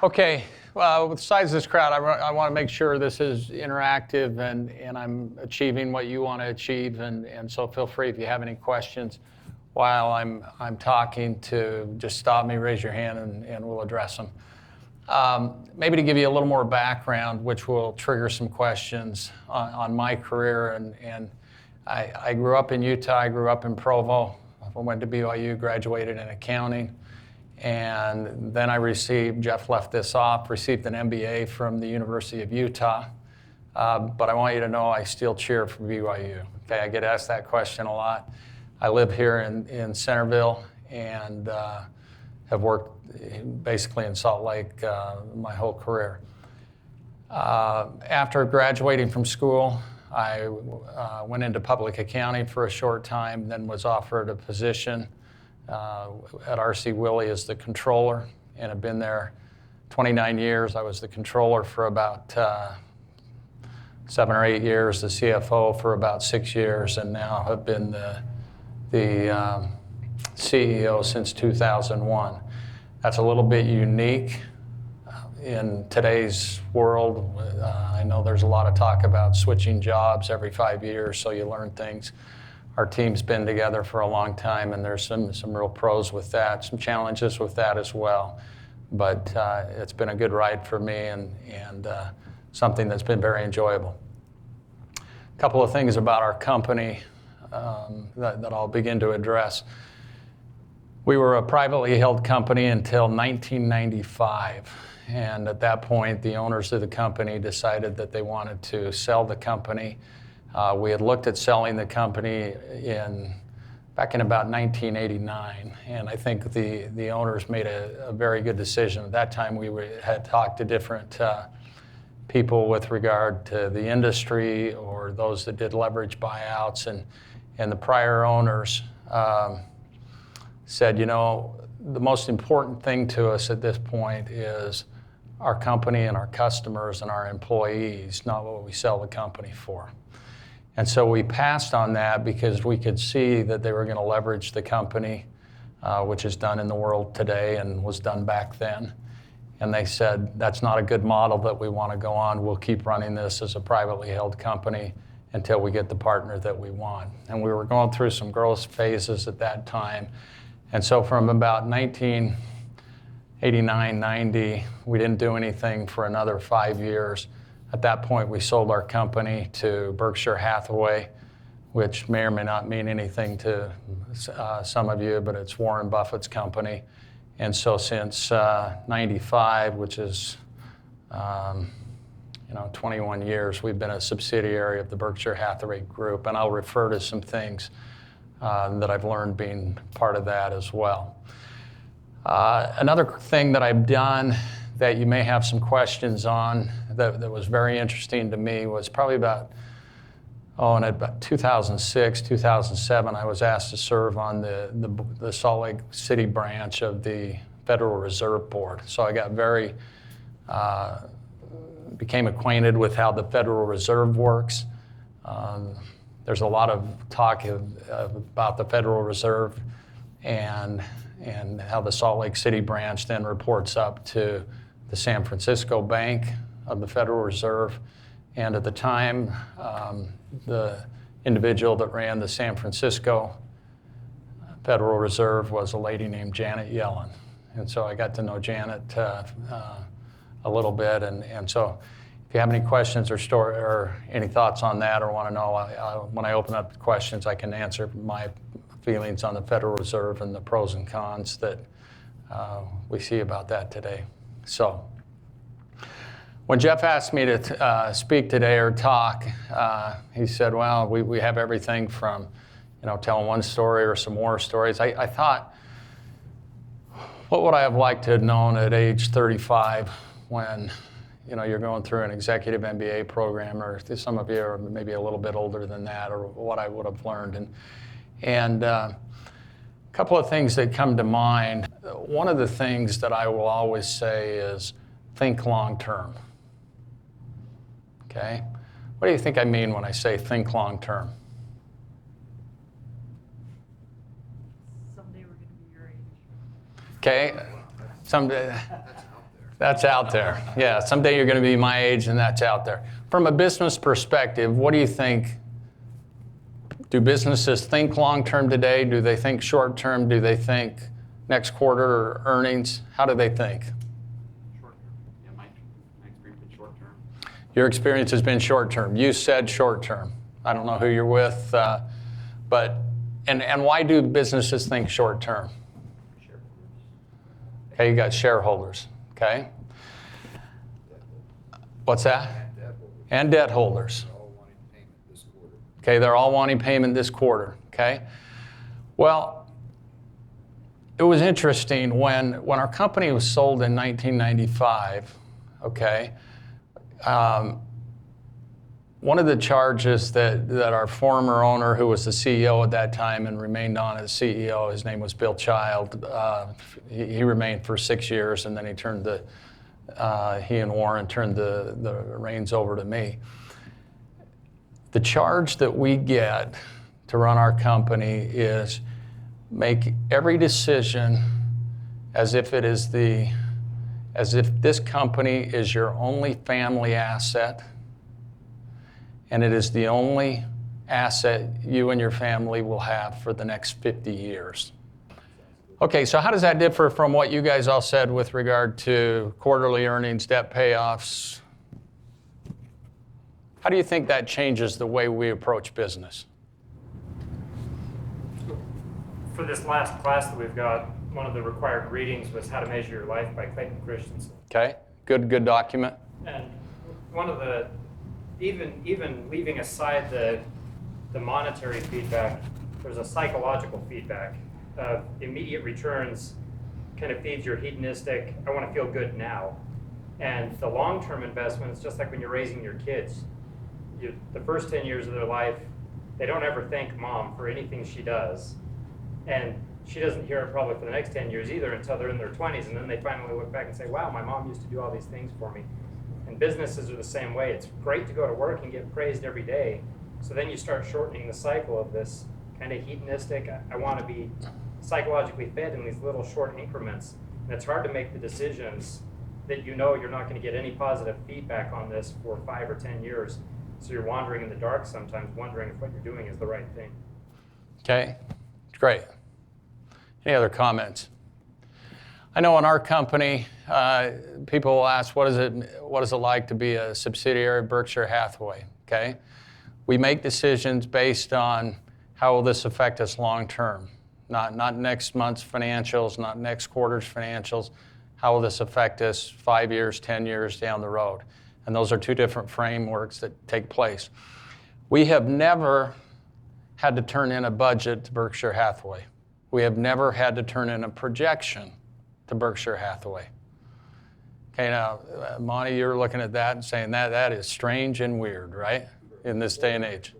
Okay, well, with the size of this crowd, I want to make sure this is interactive and I'm achieving what you want to achieve, and so feel free if you have any questions while I'm talking to just stop me, raise your hand, and we'll address them. Maybe to give you a little more background, which will trigger some questions on my career, and I grew up in Utah, I grew up in Provo, I went to BYU, graduated in accounting. And then Jeff left this off, received an MBA from the University of Utah. But I want you to know I still cheer for BYU. Okay, I get asked that question a lot. I live here in Centerville and have worked basically in Salt Lake my whole career. After graduating from school, I went into public accounting for a short time, then was offered a position at R.C. Willey as the controller, and have been there 29 years. I was the controller for about 7 or 8 years, the CFO for about 6 years, and now have been the CEO since 2001. That's a little bit unique in today's world. I know there's a lot of talk about switching jobs every 5 years, so you learn things. Our team's been together for a long time, and there's some real pros with that, some challenges with that as well. But it's been a good ride for me and something that's been very enjoyable. A couple of things about our company that I'll begin to address. We were a privately held company until 1995. And at that point, the owners of the company decided that they wanted to sell the company. We had looked at selling the company back in about 1989, and I think the owners made a very good decision. At that time, we had talked to different people with regard to the industry or those that did leverage buyouts, and the prior owners said, you know, the most important thing to us at this point is our company and our customers and our employees, not what we sell the company for. And so we passed on that because we could see that they were going to leverage the company, which is done in the world today and was done back then. And they said, that's not a good model that we want to go on. We'll keep running this as a privately held company until we get the partner that we want. And we were going through some growth phases at that time. And so from about 1989, 90, we didn't do anything for another 5 years. At that point, we sold our company to Berkshire Hathaway, which may or may not mean anything to some of you, but it's Warren Buffett's company. And so since 95, which is 21 years, we've been a subsidiary of the Berkshire Hathaway Group, and I'll refer to some things that I've learned being part of that as well. Another thing that I've done that you may have some questions on that was very interesting to me was probably about 2006, 2007, I was asked to serve on the Salt Lake City branch of the Federal Reserve Board. So I got became acquainted with how the Federal Reserve works. There's a lot of talk about the Federal Reserve and how the Salt Lake City branch then reports up to the San Francisco Bank of the Federal Reserve. And at the time, the individual that ran the San Francisco Federal Reserve was a lady named Janet Yellen. And so I got to know Janet a little bit. And so if you have any questions or any thoughts on that or want to know, when I open up the questions, I can answer my feelings on the Federal Reserve and the pros and cons that we see about that today. So when Jeff asked me to speak today or talk, he said, well, we have everything from, telling one story or some more stories. I thought, what would I have liked to have known at age 35 when, you're going through an executive MBA program, or some of you are maybe a little bit older than that, or what I would have learned. And a couple of things that come to mind. One of the things that I will always say is think long term. Okay? What do you think I mean when I say think long term? Someday we're going to be your age. Okay? Someday. That's out there. Yeah, someday you're going to be my age and that's out there. From a business perspective, what do you think? Do businesses think long-term today? Do they think short-term? Do they think next quarter earnings? How do they think? Short-term. Yeah, my experience is short-term. Your experience has been short-term. You said short-term. I don't know who you're with, but why do businesses think short-term? Shareholders. Okay, you got shareholders. Okay. What's that? And debt holders. Okay, they're all wanting payment this quarter. Okay. Well, it was interesting when our company was sold in 1995. Okay. One of the charges that our former owner, who was the CEO at that time and remained on as CEO, his name was Bill Child. He remained for 6 years, and then he and Warren turned the reins over to me. The charge that we get to run our company is make every decision as if this company is your only family asset, and it is the only asset you and your family will have for the next 50 years. Okay, so how does that differ from what you guys all said with regard to quarterly earnings, debt payoffs? How do you think that changes the way we approach business? For this last class that we've got, one of the required readings was How to Measure Your Life by Clayton Christensen. Okay, good document. And one of the, even leaving aside the monetary feedback, there's a psychological feedback of immediate returns kind of feeds your hedonistic, I want to feel good now. And the long-term investments, just like when you're raising your kids, the first 10 years of their life, they don't ever thank mom for anything she does. And she doesn't hear it probably for the next 10 years either until they're in their 20s, and then they finally look back and say, wow, my mom used to do all these things for me. And businesses are the same way. It's great to go to work and get praised every day. So then you start shortening the cycle of this kind of hedonistic, I want to be psychologically fed in these little short increments. And it's hard to make the decisions that you know you're not going to get any positive feedback on this for 5 or 10 years. So you're wandering in the dark sometimes, wondering if what you're doing is the right thing. Okay, great. Any other comments? I know in our company, people will ask, what is it like to be a subsidiary of Berkshire Hathaway? Okay, we make decisions based on how will this affect us long term, not next month's financials, not next quarter's financials. How will this affect us 5 years, 10 years down the road? And those are two different frameworks that take place. We have never had to turn in a budget to Berkshire Hathaway. We have never had to turn in a projection to Berkshire Hathaway. Okay, now, Monty, you're looking at that and saying that is strange and weird, right? In this day and age.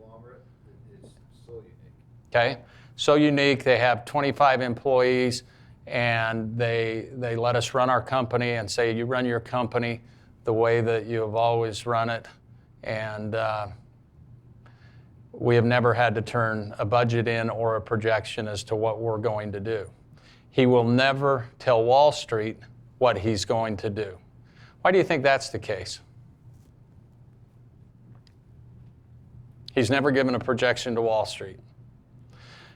Okay, so unique. They have 25 employees, and they let us run our company and say, you run your company the way that you have always run it, and we have never had to turn a budget in or a projection as to what we're going to do. He will never tell Wall Street what he's going to do. Why do you think that's the case? He's never given a projection to Wall Street.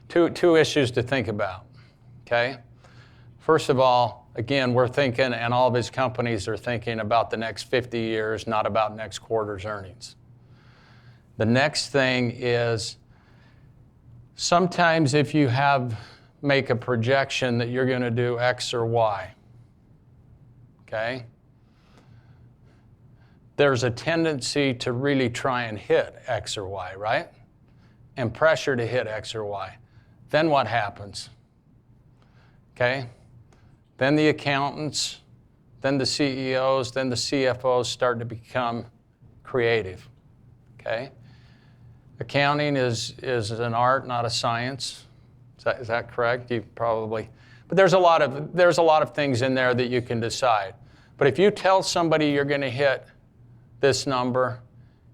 Two issues to think about, okay? First of all, again, we're thinking, and all of his companies are thinking about the next 50 years, not about next quarter's earnings. The next thing is, sometimes if you make a projection that you're going to do X or Y, okay? There's a tendency to really try and hit X or Y, right? And pressure to hit X or Y. Then what happens? Okay? Then the accountants, then the CEOs, then the CFOs start to become creative. Okay? Accounting is an art, not a science. Is that correct? You probably. But there's a lot of things in there that you can decide. But if you tell somebody you're going to hit this number,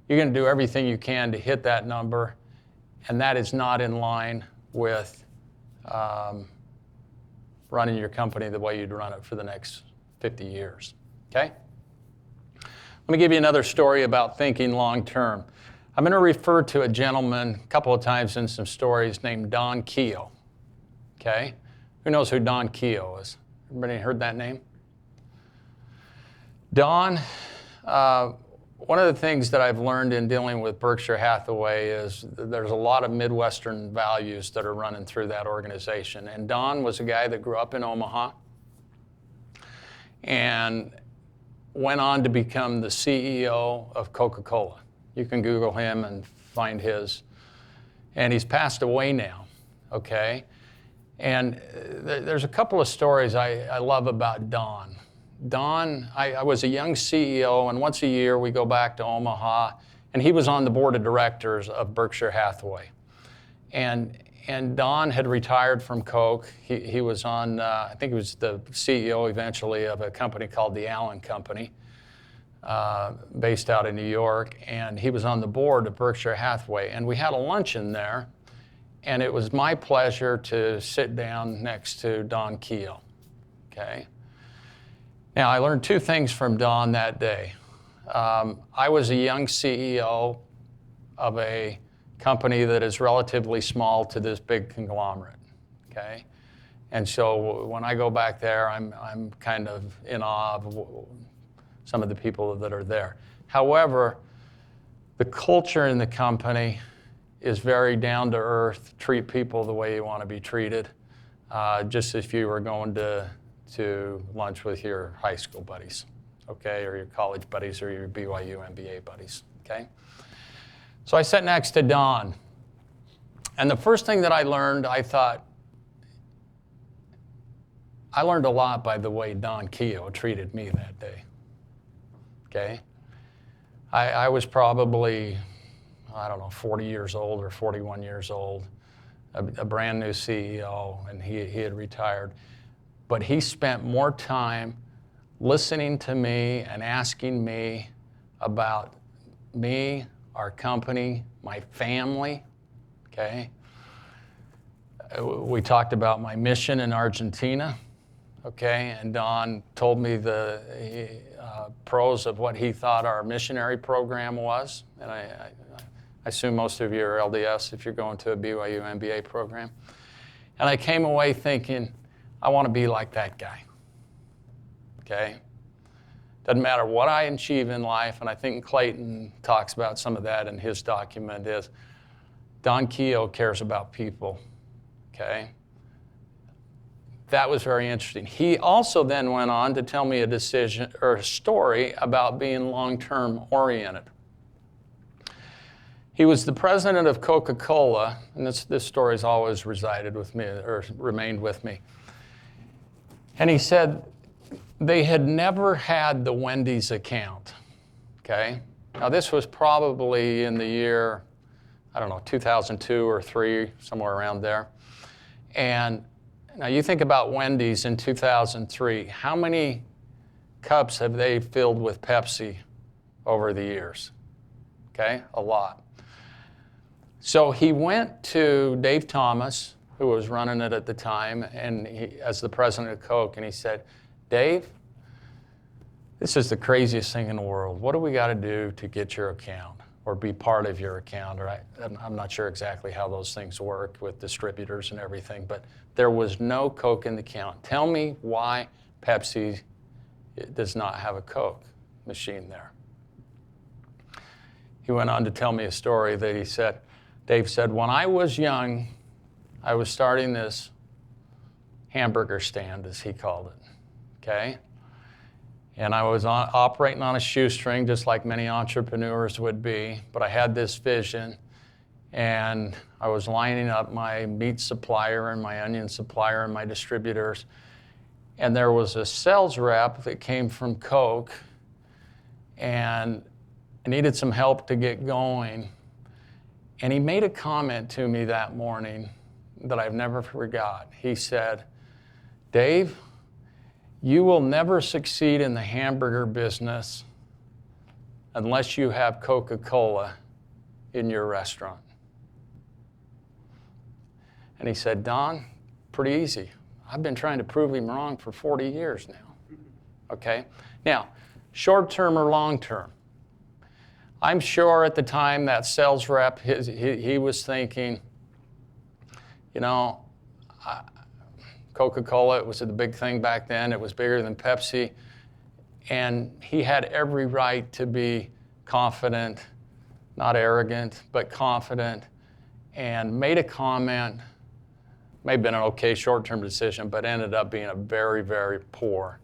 you're going to do everything you can to hit that number, and that is not in line with running your company the way you'd run it for the next 50 years. Okay? Let me give you another story about thinking long term. I'm going to refer to a gentleman a couple of times in some stories named Don Keogh. Okay? Who knows who Don Keogh is? Everybody heard that name? Don, one of the things that I've learned in dealing with Berkshire Hathaway is there's a lot of Midwestern values that are running through that organization. And Don was a guy that grew up in Omaha and went on to become the CEO of Coca-Cola. You can Google him and find his. And he's passed away now, okay? And there's a couple of stories I love about Don. Don, I was a young CEO, and once a year we go back to Omaha, and he was on the board of directors of Berkshire Hathaway. And Don had retired from Coke. He was on, I think he was the CEO eventually of a company called the Allen Company, based out in New York, and he was on the board of Berkshire Hathaway. And we had a luncheon there, and it was my pleasure to sit down next to Don Keogh, okay? Now, I learned two things from Don that day. I was a young CEO of a company that is relatively small to this big conglomerate, okay? And so when I go back there, I'm kind of in awe of some of the people that are there. However, the culture in the company is very down to earth, treat people the way you want to be treated, just as if you were going to lunch with your high school buddies, okay, or your college buddies or your BYU MBA buddies, okay? So I sat next to Don, and the first thing that I learned, I thought, I learned a lot by the way Don Keogh treated me that day, okay? I was probably, I don't know, 40 years old or 41 years old, a brand new CEO, and he had retired. But he spent more time listening to me and asking me about me, our company, my family, okay? We talked about my mission in Argentina, okay? And Don told me the pros of what he thought our missionary program was. And I assume most of you are LDS if you're going to a BYU MBA program. And I came away thinking, I want to be like that guy, okay? Doesn't matter what I achieve in life, and I think Clayton talks about some of that in his document, is Don Keogh cares about people, okay? That was very interesting. He also then went on to tell me a story about being long-term oriented. He was the president of Coca-Cola, and this story's always resided with me, or remained with me. And he said they had never had the Wendy's account, okay? Now this was probably in the year, I don't know, 2002 or 3, somewhere around there. And now you think about Wendy's in 2003, how many cups have they filled with Pepsi over the years? Okay, a lot. So he went to Dave Thomas, who was running it at the time, and as the president of Coke, and he said, Dave, this is the craziest thing in the world. What do we got to do to get your account or be part of your account? Or I'm not sure exactly how those things work with distributors and everything, but there was no Coke in the account. Tell me why Pepsi does not have a Coke machine there. He went on to tell me a story that he said, Dave said, when I was young, I was starting this hamburger stand, as he called it, okay? And I was operating on a shoestring, just like many entrepreneurs would be, but I had this vision, and I was lining up my meat supplier and my onion supplier and my distributors, and there was a sales rep that came from Coke, and I needed some help to get going, and he made a comment to me that morning that I've never forgot. He said, Dave, you will never succeed in the hamburger business unless you have Coca-Cola in your restaurant. And he said, Don, pretty easy. I've been trying to prove him wrong for 40 years now. okay? Now, short-term or long-term? I'm sure at the time that sales rep, he was thinking, you know, Coca-Cola, it was the big thing back then. It was bigger than Pepsi. And he had every right to be confident, not arrogant, but confident, and made a comment, may have been an okay short-term decision, but ended up being a very, very poor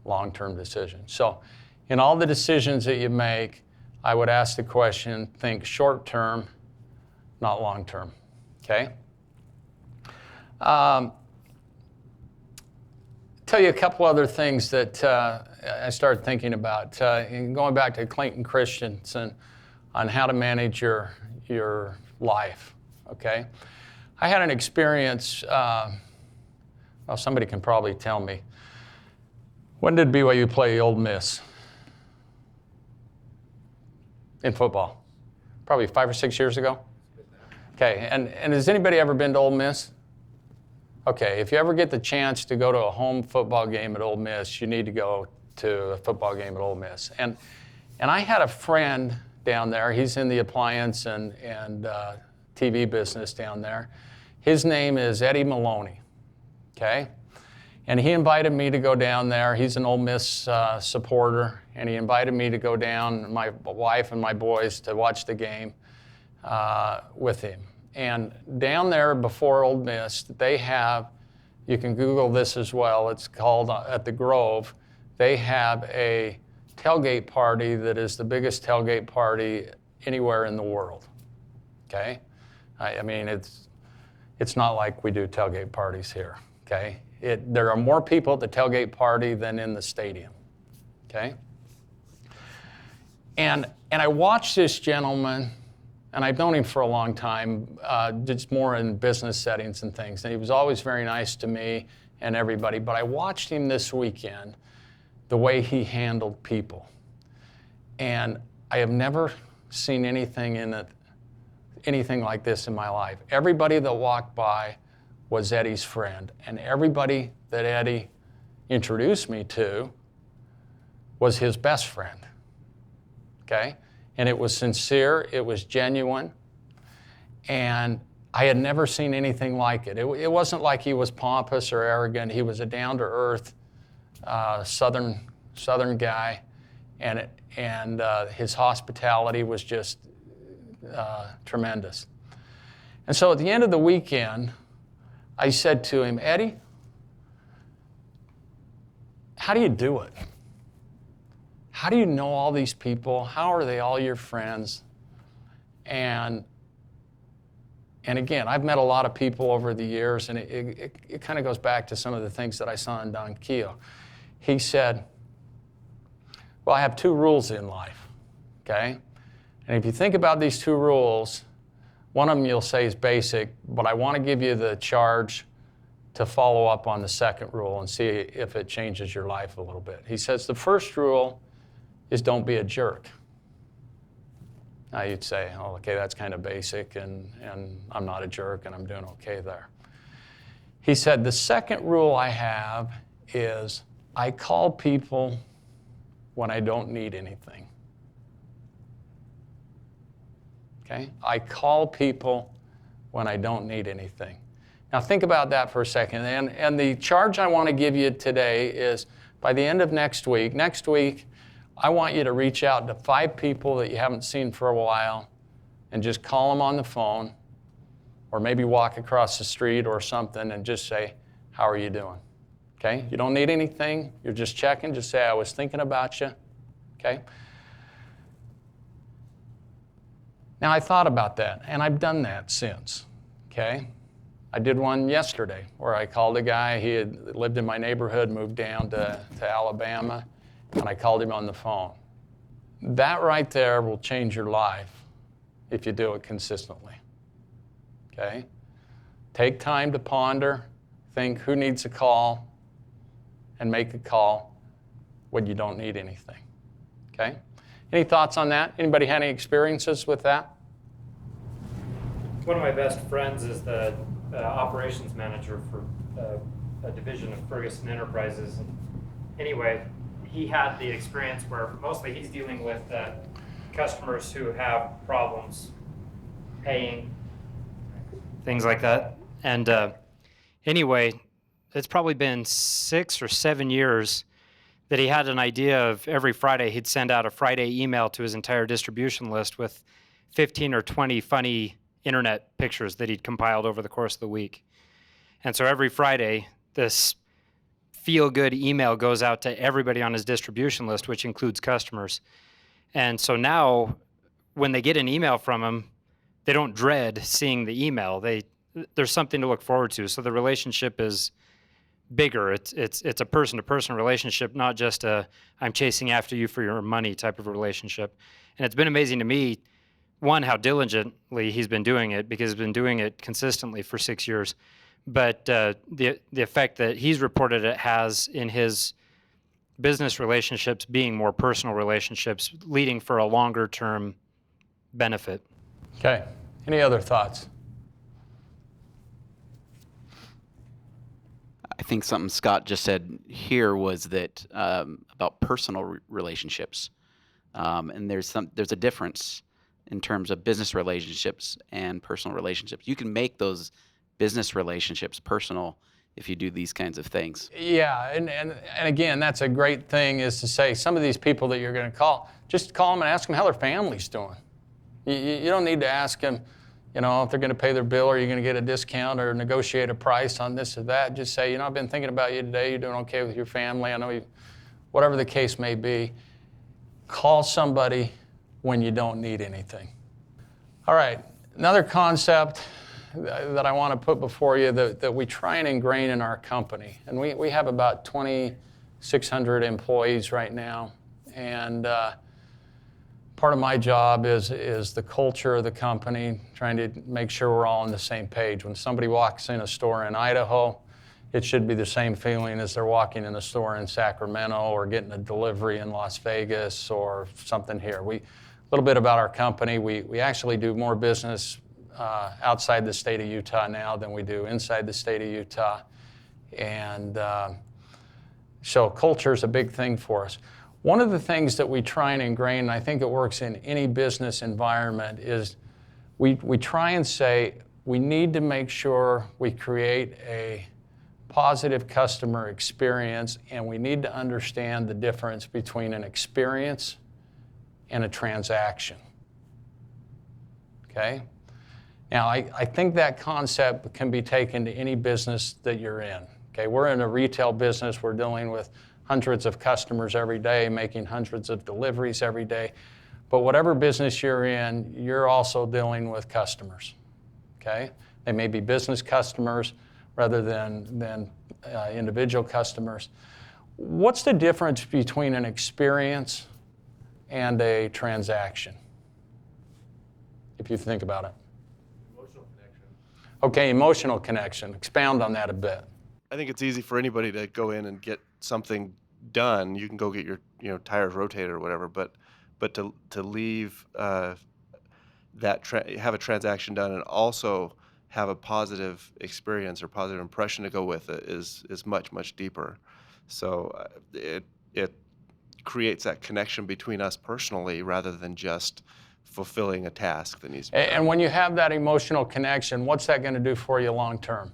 long-term decision. So in all the decisions that you make, I would ask the question, think short-term, not long-term, okay? Tell you a couple other things that I started thinking about. Going back to Clayton Christensen on how to manage your life, okay? I had an experience, well, somebody can probably tell me. When did BYU play Ole Miss in football? Probably 5 or 6 years ago? Okay, and has anybody ever been to Ole Miss? Okay, if you ever get the chance to go to a home football game at Ole Miss, you need to go to a football game at Ole Miss. And I had a friend down there. He's in the appliance and TV business down there. His name is Eddie Maloney, okay? And he invited me to go down there. He's an Ole Miss supporter, and he invited me to go down, my wife and my boys, to watch the game with him. And down there before Ole Miss, they have, you can Google this as well, it's called at the Grove, they have a tailgate party that is the biggest tailgate party anywhere in the world, okay? I mean, it's not like we do tailgate parties here, okay? There are more people at the tailgate party than in the stadium, okay? And I watched this gentleman, and I've known him for a long time, just more in business settings and things. And he was always very nice to me and everybody. But I watched him this weekend, the way he handled people. And I have never seen anything like this in my life. Everybody that walked by was Eddie's friend. And everybody that Eddie introduced me to was his best friend, okay? And it was sincere, it was genuine, and I had never seen anything like it. It wasn't like he was pompous or arrogant. He was a down-to-earth southern guy, and his hospitality was just tremendous. And so at the end of the weekend, I said to him, Eddie, how do you do it? How do you know all these people? How are they all your friends? And again, I've met a lot of people over the years, and it kind of goes back to some of the things that I saw in Don Keogh. He said, well, I have 2 rules in life, okay? And if you think about these 2 rules, one of them you'll say is basic, but I want to give you the charge to follow up on the second rule and see if it changes your life a little bit. He says the first rule is don't be a jerk. Now you'd say, oh, okay, that's kind of basic, and I'm not a jerk, and I'm doing okay there. He said, the second rule I have is I call people when I don't need anything. Okay? I call people when I don't need anything. Now think about that for a second, and the charge I want to give you today is by the end of next week, I want you to reach out to 5 people that you haven't seen for a while and just call them on the phone or maybe walk across the street or something and just say, how are you doing? Okay? You don't need anything. You're just checking. Just say, I was thinking about you. Okay? Now, I thought about that, and I've done that since. Okay? I did one yesterday where I called a guy. He had lived in my neighborhood, moved down to Alabama, and I called him on the phone. That right there will change your life if you do it consistently, okay? Take time to ponder, think who needs a call, and make a call when you don't need anything, okay? Any thoughts on that? Anybody had any experiences with that? One of my best friends is the operations manager for a division of Ferguson Enterprises. Anyway, he had the experience where mostly he's dealing with customers who have problems paying, things like that. And anyway, it's probably been 6 or 7 years that he had an idea of every Friday he'd send out a Friday email to his entire distribution list with 15 or 20 funny internet pictures that he'd compiled over the course of the week. And so every Friday, this feel-good email goes out to everybody on his distribution list, which includes customers. And so now, when they get an email from him, they don't dread seeing the email. There's something to look forward to. So the relationship is bigger. It's a person-to-person relationship, not just a I'm chasing after you for your money type of relationship. And it's been amazing to me, one, how diligently he's been doing it, because he's been doing it consistently for 6 years. But the effect that he's reported it has in his business relationships being more personal relationships, leading for a longer-term benefit. Okay. Any other thoughts? I think something Scott just said here was that about personal relationships, and there's a difference in terms of business relationships and personal relationships. You can make those business relationships personal if you do these kinds of things. Yeah, and again, that's a great thing, is to say some of these people that you're going to call, just call them and ask them how their family's doing. You don't need to ask them, if they're going to pay their bill, or you're going to get a discount or negotiate a price on this or that. Just say, I've been thinking about you today. You're doing okay with your family. I know you, whatever the case may be. Call somebody when you don't need anything. All right, another concept that I want to put before you that we try and ingrain in our company. And we have about 2,600 employees right now. And part of my job is the culture of the company, trying to make sure we're all on the same page. When somebody walks in a store in Idaho, it should be the same feeling as they're walking in a store in Sacramento or getting a delivery in Las Vegas or something here. A little bit about our company. We actually do more business outside the state of Utah now than we do inside the state of Utah. And so culture is a big thing for us. One of the things that we try and ingrain, and I think it works in any business environment, is we try and say we need to make sure we create a positive customer experience, and we need to understand the difference between an experience and a transaction. Okay? Now, I think that concept can be taken to any business that you're in. Okay, we're in a retail business. We're dealing with hundreds of customers every day, making hundreds of deliveries every day. But whatever business you're in, you're also dealing with customers. Okay, they may be business customers rather than individual customers. What's the difference between an experience and a transaction, if you think about it? Okay, emotional connection. Expound on that a bit. I think it's easy for anybody to go in and get something done. You can go get your tires rotated or whatever, but to leave have a transaction done and also have a positive experience or positive impression to go with it is much deeper. So it creates that connection between us personally rather than just fulfilling a task that needs to be done. And when you have that emotional connection, what's that going to do for you long term?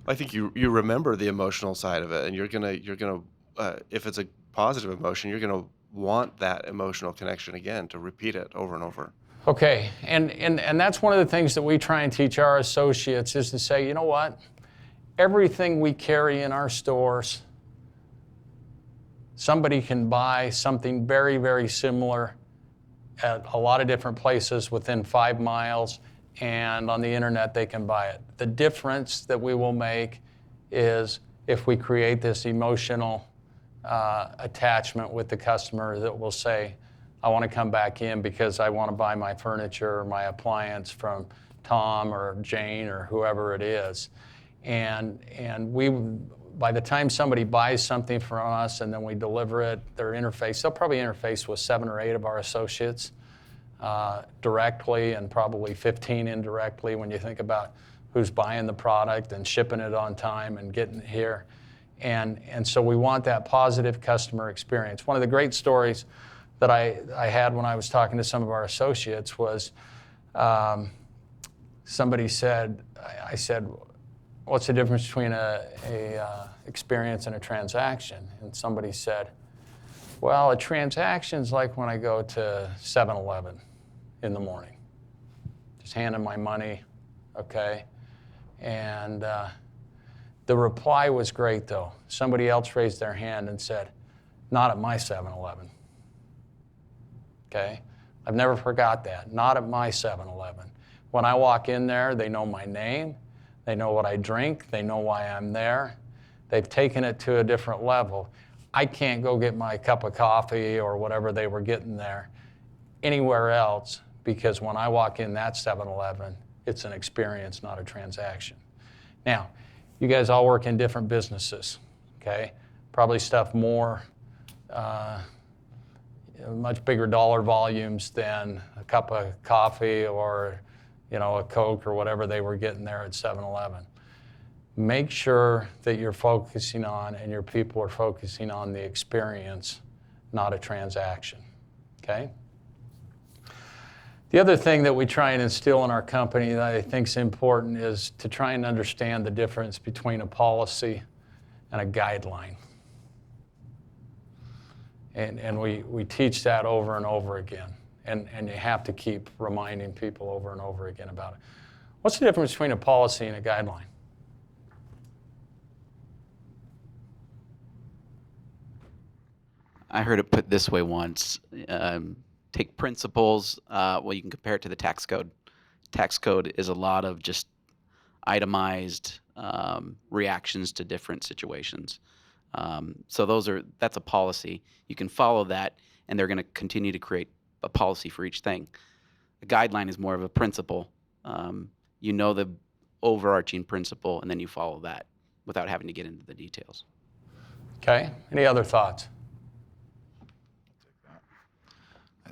I think you remember the emotional side of it, and you're gonna if it's a positive emotion, you're gonna want that emotional connection again, to repeat it over and over. Okay, and that's one of the things that we try and teach our associates, is to say, you know what? Everything we carry in our stores, somebody can buy something very, very similar at a lot of different places within 5 miles, and on the internet they can buy it. The difference that we will make is if we create this emotional attachment with the customer that will say, I want to come back in because I want to buy my furniture or my appliance from Tom or Jane or whoever it is. And we, by the time somebody buys something from us and then we deliver it, they'll probably interface with 7 or 8 of our associates directly, and probably 15 indirectly when you think about who's buying the product and shipping it on time and getting it here. And so we want that positive customer experience. One of the great stories that I had when I was talking to some of our associates was somebody said, I said, what's the difference between a experience and a transaction? And somebody said, well, a transaction's like when I go to 7-Eleven in the morning. Just handing my money, okay? And the reply was great, though. Somebody else raised their hand and said, not at my 7-Eleven. Okay? I've never forgot that. Not at my 7-Eleven. When I walk in there, they know my name. They know what I drink. They know why I'm there. They've taken it to a different level. I can't go get my cup of coffee or whatever they were getting there anywhere else, because when I walk in that 7-Eleven, it's an experience, not a transaction. Now, you guys all work in different businesses, okay? Probably stuff more, much bigger dollar volumes than a cup of coffee or, a Coke or whatever they were getting there at 7-Eleven. Make sure that you're focusing on and your people are focusing on the experience, not a transaction, okay? The other thing that we try and instill in our company that I think is important is to try and understand the difference between a policy and a guideline. And we teach that over and over again. And you have to keep reminding people over and over again about it. What's the difference between a policy and a guideline? I heard it put this way once. Take principles, you can compare it to the tax code. Tax code is a lot of just itemized reactions to different situations. So that's a policy. You can follow that, and they're going to continue to create a policy for each thing. A guideline is more of a principle. You know the overarching principle, and then you follow that without having to get into the details. Okay, any other thoughts?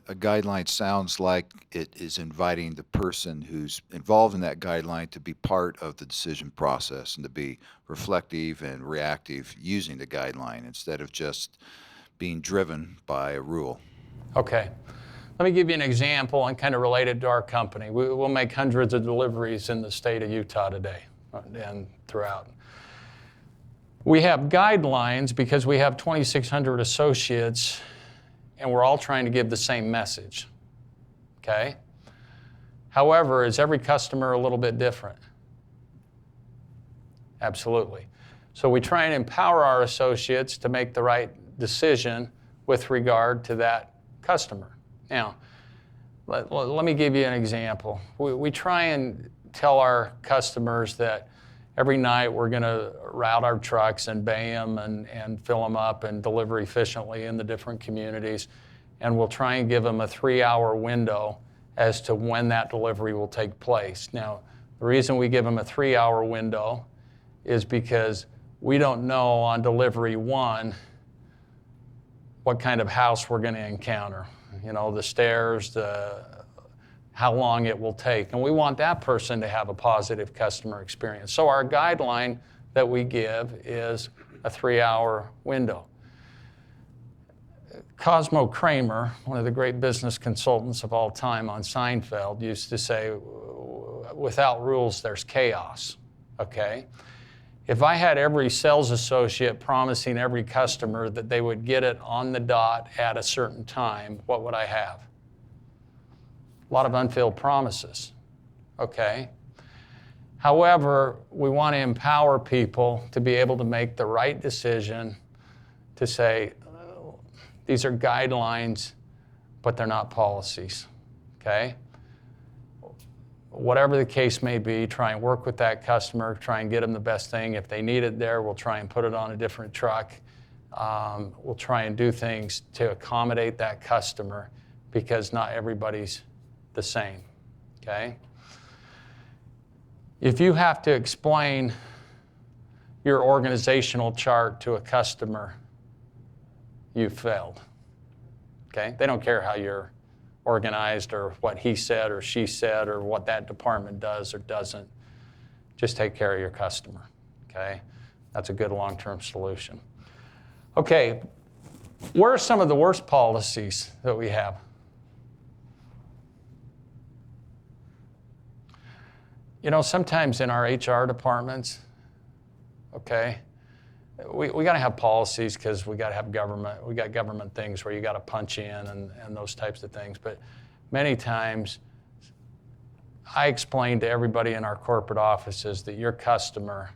A guideline sounds like it is inviting the person who's involved in that guideline to be part of the decision process and to be reflective and reactive using the guideline instead of just being driven by a rule. Okay. Let me give you an example and kind of related to our company. We'll make hundreds of deliveries in the state of Utah today and throughout. We have guidelines because we have 2,600 associates and we're all trying to give the same message, okay? However, is every customer a little bit different? Absolutely. So we try and empower our associates to make the right decision with regard to that customer. Now, let me give you an example. We try and tell our customers that every night we're going to route our trucks and bay them and fill them up and deliver efficiently in the different communities. And we'll try and give them a 3-hour window as to when that delivery will take place. Now, the reason we give them a 3-hour window is because we don't know on delivery 1 what kind of house we're going to encounter. The stairs, how long it will take. And we want that person to have a positive customer experience. So our guideline that we give is a 3-hour window. Cosmo Kramer, one of the great business consultants of all time on Seinfeld, used to say, without rules, there's chaos, okay? If I had every sales associate promising every customer that they would get it on the dot at a certain time, what would I have? A lot of unfilled promises, okay? However, we want to empower people to be able to make the right decision to say, these are guidelines, but they're not policies, okay? Whatever the case may be, try and work with that customer, try and get them the best thing. If they need it there, we'll try and put it on a different truck. We'll try and do things to accommodate that customer because not everybody's the same, okay? If you have to explain your organizational chart to a customer, you've failed, okay? They don't care how you're organized or what he said or she said or what that department does or doesn't. Just take care of your customer, okay? That's a good long-term solution. Okay, where are some of the worst policies that we have? You know, sometimes in our HR departments, okay, we got to have policies because we got to have government. We got government things where you got to punch in and those types of things. But many times, I explain to everybody in our corporate offices that your customer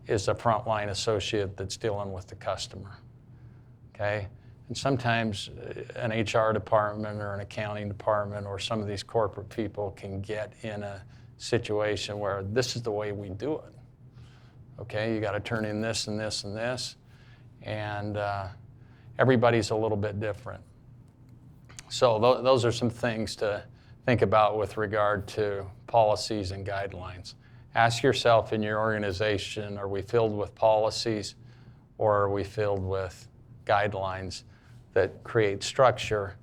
is a frontline associate that's dealing with the customer. Okay, and sometimes an HR department or an accounting department or some of these corporate people can get in a situation where this is the way we do it. Okay, you got to turn in this and this and this, and everybody's a little bit different. So those are some things to think about with regard to policies and guidelines. Ask yourself in your organization, are we filled with policies or are we filled with guidelines that create structure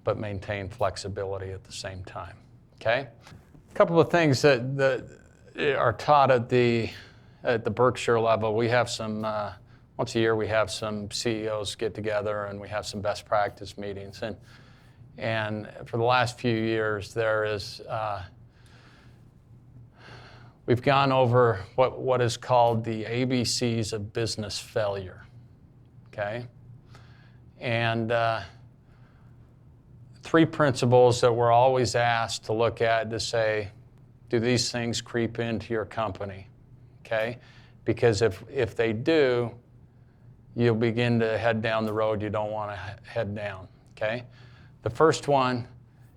but maintain flexibility at the same time? Okay? A couple of things that are taught at the Berkshire level. We have some, once a year we have some CEOs get together and we have some best practice meetings. And for the last few years there is, we've gone over what is called the ABCs of business failure, okay? And 3 principles that we're always asked to look at to say, do these things creep into your company, okay? Because if they do, you'll begin to head down the road you don't want to head down, okay? The first one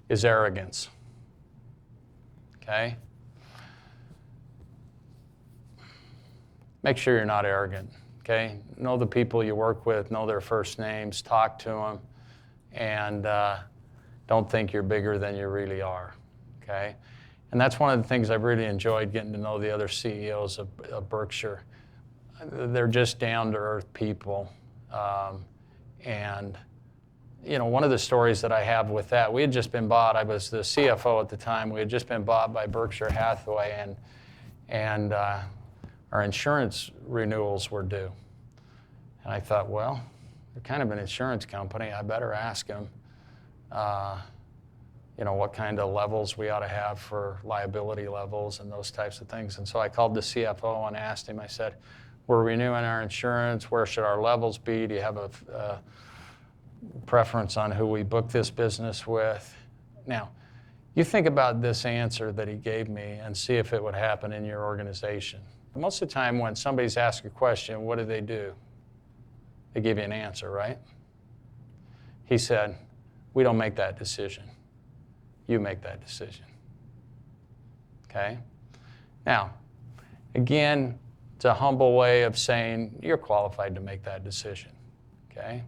is arrogance, okay? Make sure you're not arrogant, okay? Know the people you work with, know their first names, talk to them, and don't think you're bigger than you really are, okay? And that's one of the things I've really enjoyed, getting to know the other CEOs of Berkshire. They're just down-to-earth people. And, you know, one of the stories that I have with that, we had just been bought, I was the CFO at the time, we had just been bought by Berkshire Hathaway, and our insurance renewals were due. And I thought, well, they're kind of an insurance company, I better ask them, you know, what kind of levels we ought to have for liability levels and those types of things. And so I called the CFO and asked him, I said, we're renewing our insurance, where should our levels be? Do you have a preference on who we book this business with? Now, you think about this answer that he gave me and see if it would happen in your organization. Most of the time when somebody's asked a question, what do? They give you an answer, right? He said, we don't make that decision. You make that decision. Okay? Now, again, it's a humble way of saying you're qualified to make that decision. Okay?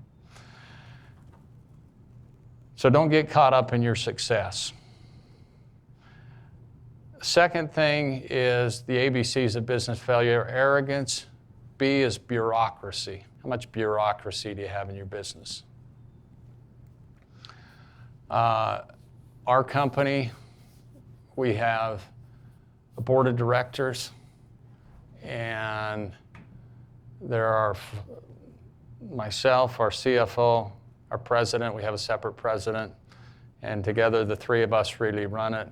So don't get caught up in your success. Second thing is the ABCs of business failure: arrogance. B is bureaucracy. How much bureaucracy do you have in your business? Our company, we have a board of directors, and there are myself, our CFO, our president. We have a separate president, and together the 3 of us really run it.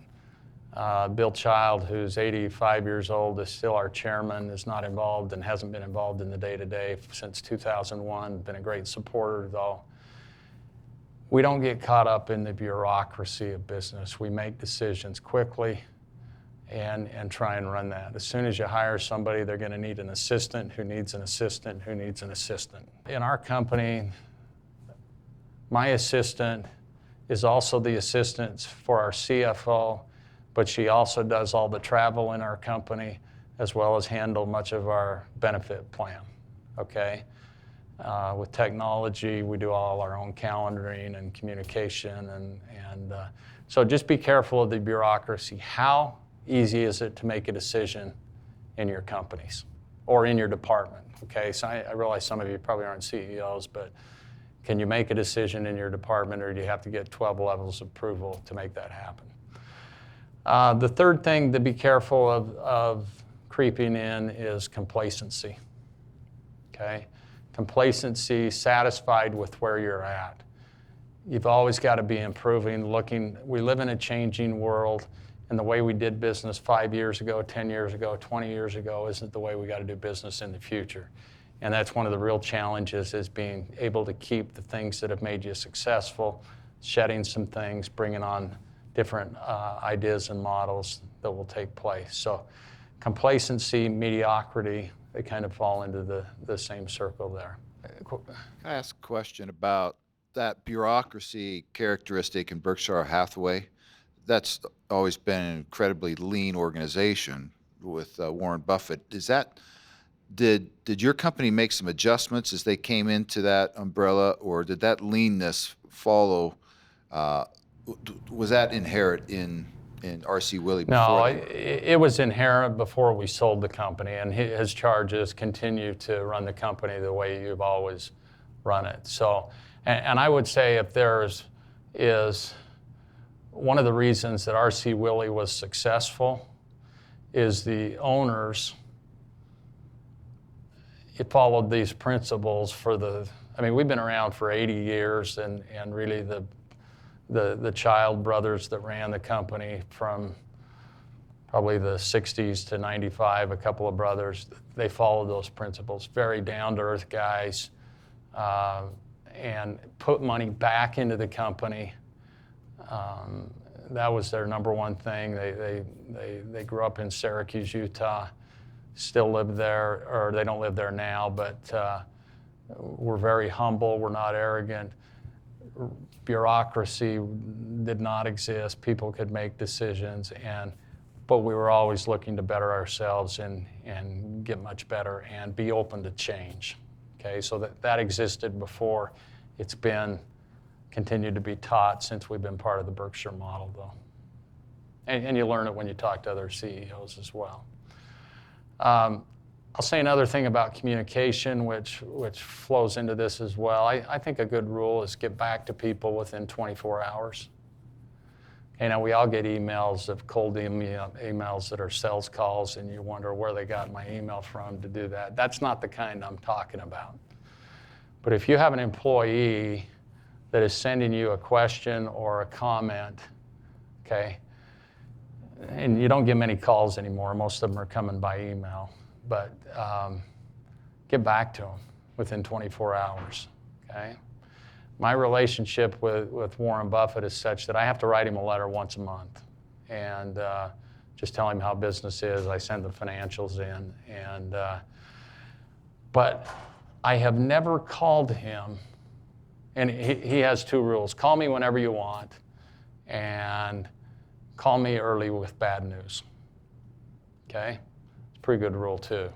Bill Child, who's 85 years old, is still our chairman, is not involved and hasn't been involved in the day-to-day since 2001, been a great supporter though. We don't get caught up in the bureaucracy of business. We make decisions quickly and try and run that. As soon as you hire somebody, they're going to need an assistant who needs an assistant who needs an assistant. In our company, my assistant is also the assistant for our CFO, but she also does all the travel in our company as well as handle much of our benefit plan, okay? With technology, we do all our own calendaring and communication, and so just be careful of the bureaucracy. How easy is it to make a decision in your companies or in your department, okay? So I realize some of you probably aren't CEOs, but can you make a decision in your department, or do you have to get 12 levels of approval to make that happen? The third thing to be careful of creeping in is complacency, okay? Complacency, satisfied with where you're at. You've always got to be improving, looking. We live in a changing world, and the way we did business 5 years ago, 10 years ago, 20 years ago isn't the way we got to do business in the future. And that's one of the real challenges, is being able to keep the things that have made you successful, shedding some things, bringing on different ideas and models that will take place. So complacency, mediocrity, they kind of fall into the same circle there. Can I ask a question about that bureaucracy characteristic in Berkshire Hathaway? That's always been an incredibly lean organization with Warren Buffett. Did your company make some adjustments as they came into that umbrella, or did that leanness follow? Was that inherent in R.C. Willey before? No, it was inherent before we sold the company, and his charge is continue to run the company the way you've always run it. So, and I would say if is one of the reasons that R.C. Willey was successful is the owners. It followed these principles we've been around for 80 years, and really the Child brothers that ran the company from probably the 60s to 95, a couple of brothers, they followed those principles. Very down-to-earth guys, and put money back into the company. That was their number one thing. They grew up in Syracuse, Utah, still live there, or they don't live there now, but we're very humble. We're not arrogant. Bureaucracy did not exist. People could make decisions, but we were always looking to better ourselves and get much better and be open to change. Okay, so that existed before. It's continued to be taught since we've been part of the Berkshire model, though. And you learn it when you talk to other CEOs as well. I'll say another thing about communication, which flows into this as well. I think a good rule is get back to people within 24 hours. Okay, now we all get emails of cold emails that are sales calls, and you wonder where they got my email from to do that. That's not the kind I'm talking about. But if you have an employee that is sending you a question or a comment, okay, and you don't get many calls anymore. Most of them are coming by email. But get back to them within 24 hours, okay? My relationship with Warren Buffett is such that I have to write him a letter once a month and just tell him how business is. I send the financials in. But I have never called him, and he has two rules. Call me whenever you want, and call me early with bad news, okay? Pretty good rule too.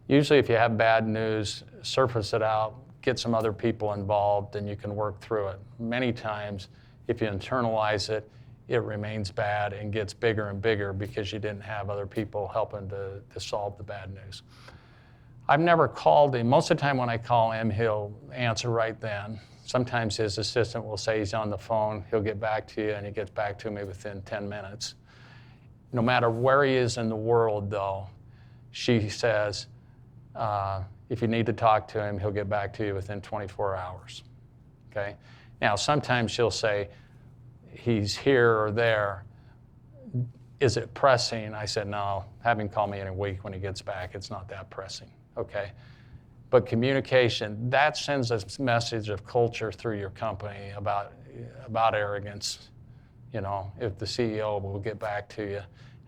Usually if you have bad news, surface it out, get some other people involved, and you can work through it. Many times, if you internalize it, it remains bad and gets bigger and bigger because you didn't have other people helping to solve the bad news. I've never called him. Most of the time when I call him, he'll answer right then. Sometimes his assistant will say he's on the phone, he'll get back to you, and he gets back to me within 10 minutes. No matter where he is in the world, though, she says, if you need to talk to him, he'll get back to you within 24 hours, okay? Now, sometimes she'll say, he's here or there. Is it pressing? I said, no, have him call me in a week when he gets back. It's not that pressing, okay? But communication, that sends a message of culture through your company about arrogance. You know, if the CEO will get back to you.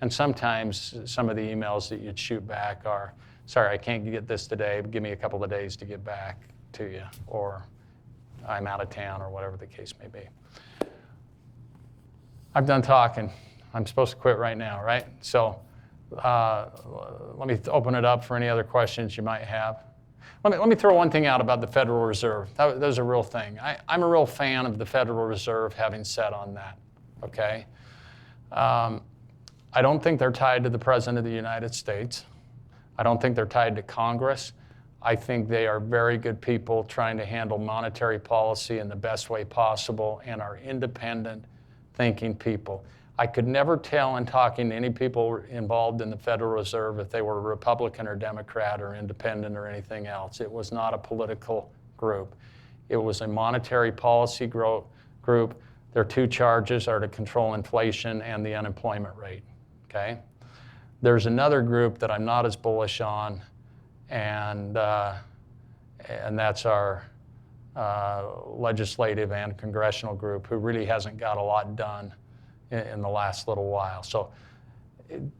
And sometimes some of the emails that you'd shoot back are, sorry, I can't get this today, but give me a couple of days to get back to you, or I'm out of town, or whatever the case may be. I've done talking. I'm supposed to quit right now, right? So let me open it up for any other questions you might have. Let me throw one thing out about the Federal Reserve. That was a real thing. I'm a real fan of the Federal Reserve having said on that, okay? I don't think they're tied to the President of the United States. I don't think they're tied to Congress. I think they are very good people trying to handle monetary policy in the best way possible and are independent thinking people. I could never tell in talking to any people involved in the Federal Reserve if they were Republican or Democrat or independent or anything else. It was not a political group. It was a monetary policy group. Their two charges are to control inflation and the unemployment rate, okay? There's another group that I'm not as bullish on, and that's our legislative and congressional group, who really hasn't got a lot done in the last little while. So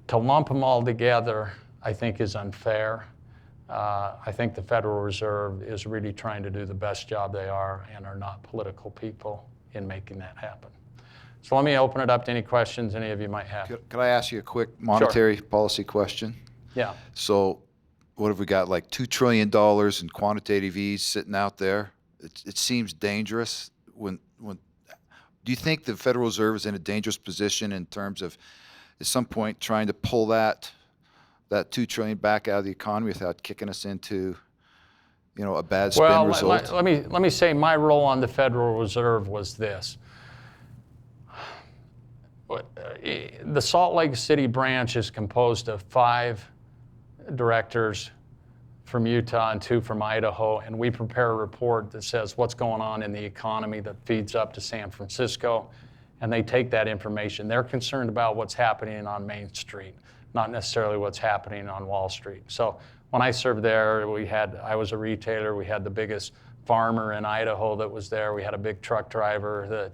to lump them all together, I think is unfair. I think the Federal Reserve is really trying to do the best job they are and are not political people in making that happen. So let me open it up to any questions any of you might have. Could I ask you a quick monetary policy question? Yeah. So what have we got, like $2 trillion in quantitative ease sitting out there? It seems dangerous. Do you think the Federal Reserve is in a dangerous position in terms of, at some point, trying to pull that $2 trillion back out of the economy without kicking us into, a bad spin result? Let me say my role on the Federal Reserve was this. The Salt Lake City branch is composed of 5 directors from Utah and 2 from Idaho, and we prepare a report that says what's going on in the economy that feeds up to San Francisco, and they take that information. They're concerned about what's happening on Main Street, not necessarily what's happening on Wall Street. So when I served there, I was a retailer. We had the biggest farmer in Idaho that was there. We had a big truck driver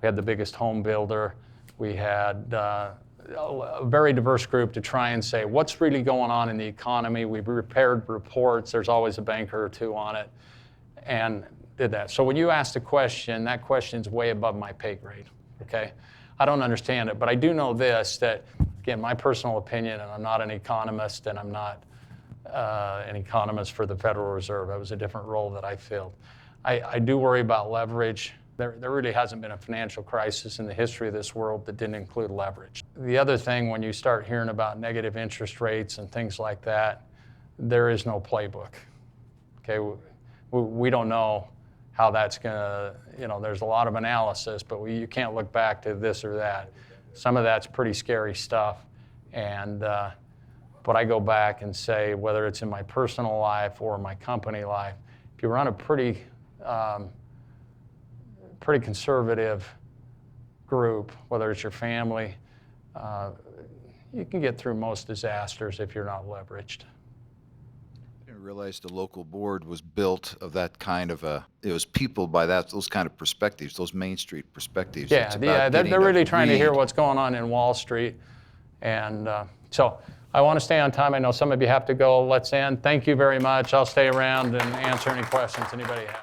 we had the biggest home builder. We had a very diverse group to try and say what's really going on in the economy. We prepared reports. There's always a banker or 2 on it, and did that. So when you asked a question, that question's way above my pay grade, okay? I don't understand it, but I do know this, that, again, my personal opinion, and I'm not an economist, and I'm not an economist for the Federal Reserve. That was a different role that I filled. I do worry about leverage. There really hasn't been a financial crisis in the history of this world that didn't include leverage. The other thing, when you start hearing about negative interest rates and things like that, there is no playbook, okay? We don't know how that's gonna, there's a lot of analysis, but you can't look back to this or that. Some of that's pretty scary stuff, but I go back and say, whether it's in my personal life or my company life, if you run a pretty conservative group, whether it's your family, you can get through most disasters if you're not leveraged. I didn't realize the local board was built of that kind of it was peopled by those kind of perspectives, those Main Street perspectives. Yeah, they're really trying to hear what's going on in Wall Street. And so I want to stay on time. I know some of you have to go. Let's end. Thank you very much. I'll stay around and answer any questions anybody has.